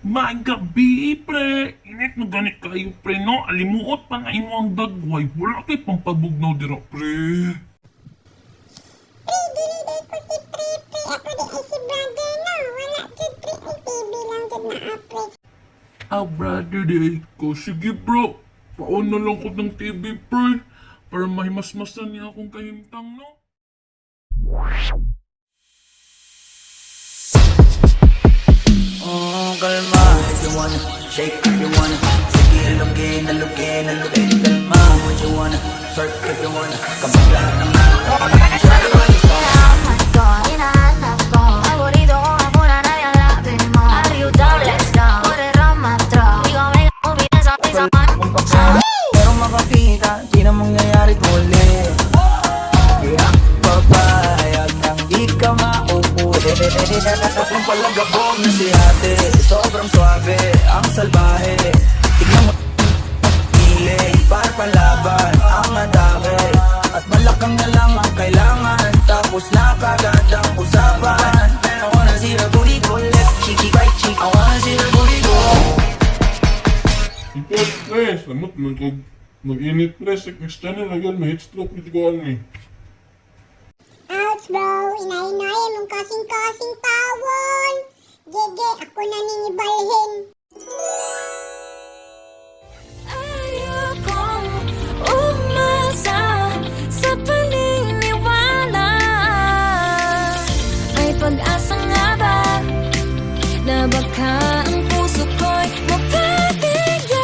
Magabi, pre. Init na ganit kayo, pre, no? Alimuot pa na imo ang dagway. Wala kay pampabugnaw dira, pre. Pre, dili ko si Pre. Ako di ay si brother no. Wala jud Pre. Ay TV lang jud na Pre. Brother, di ko. Sige, bro. Paon na lang ko ng TV, pre. Para mahimasmasan niya akong kahimtang, no? Kalma, if you wanna shake, if you wanna sige, alugin, alugin, alugin. Kalma, what you wanna twerk, if you wanna kabila naman. Hinahanap ko paborito ko nga muna na yalapin mo. Are you down? Let's go. Put it on my throat. Di ko may kumita sa isang Pero makakita, di na mangyayari ulit. Kaya papayag nang di ka mauuli. Yung palagabog na si ate, sobrang suabe, ang salbahe. Tignan mo, piling, para palaban ang atake. At malakang na lang ang kailangan, tapos na kagad ang usapan. I wanna see the booty go left, cheeky right cheek. I wanna see the booty go. Ito, pre. Samot mo kog mag-init, pre. Sa Cristiano, lagyan may heatstroke dito ko, ani. Ouch bro. Inay-inay mong kasing-kasing tawon. Gege, ako na ningibalhin. ayokong umasa sa paniniwala. May pag-asa nga ba na baka ang puso ko'y mapabigyan?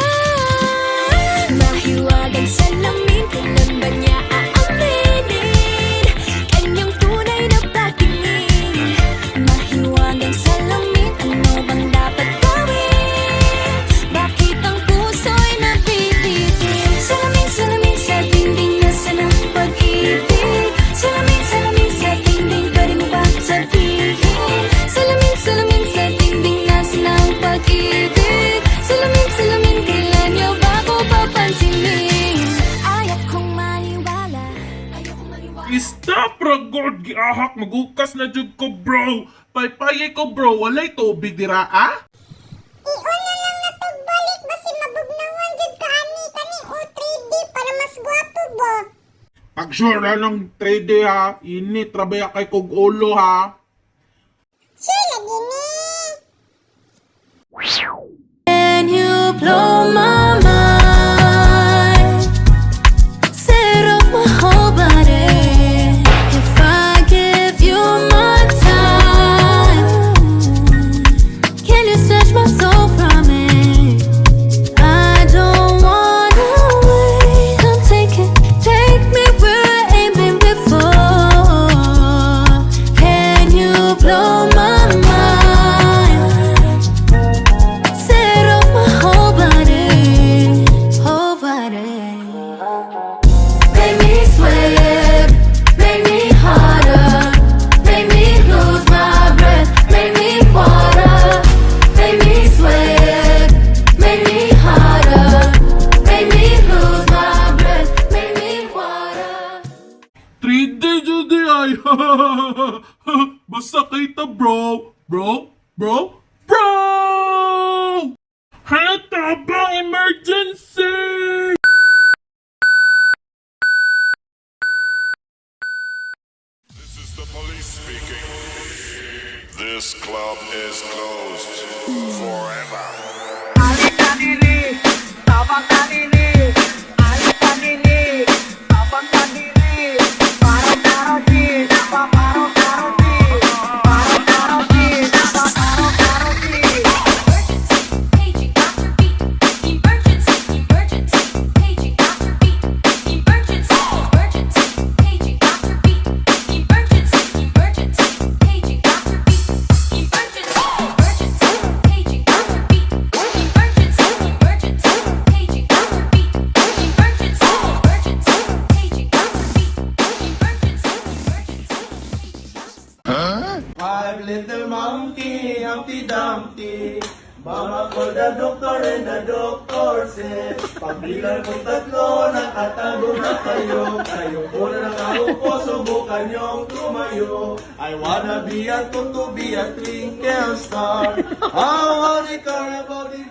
Mahiwagang salamin, kailan ba niya aaminin kanyang tunay na patingin? Mahiwagang salamin, ano bang dapat gawin? Bakit ang puso'y nabibitin? Salamin, salamin sa dingding, nasa ng pag-ibig. Salamin, salamin sa dingding, pwede mo ba sabihin? Salamin, salamin sa dingding, nasa ng pag-ibig. Salamin, salamin, kailan niyo ba ko papansinin? Ayaw kong maniwala. Stop, ragod! Giahak, magukas na jud ko, bro. Paypayay ko, bro. Walay tubig dira, ah? Iyon na lang natagbalik basi mabugnawan jud ka ani kani o 3D para mas gwapo ba? Pag sure na ng 3D, ha? Init, trabaya kay kog ulo, ha? Sure lagi ni. Can you blow my mind? Set off my whole body. If I give you my time, can you snatch my soul from it? I don't wanna wait. Come take me where I ain't been before. Can you blow my mind? Set off my whole body, whole body. Make me sweat, make me harder, make me lose my breath, make me water, make me sweat, make me harder, make me lose my breath, make me water. 3D jud ay. Basta kita, bro. Bro? Bro? Bro! Halata bang emergency? This is the police speaking. This club is closed forever. Paging after beat, emergency, emergency. Paging after beat, emergency, emergency. Paging after beat, emergency, emergency. Paging after beat, emergency, emergency. Paging after beat, emergency, emergency. Paging after beat, emergency, emergency. Paging after beat, emergency, emergency. Five little monkey, Humpty Dumpty, Mama called the doctor and the doctor said, pagbilang kong tatlo, nakatago na kayo. Kayo po na nakaupo, subukan niyong tumayo. I wanna be a to be a twinkle star. How the carnival the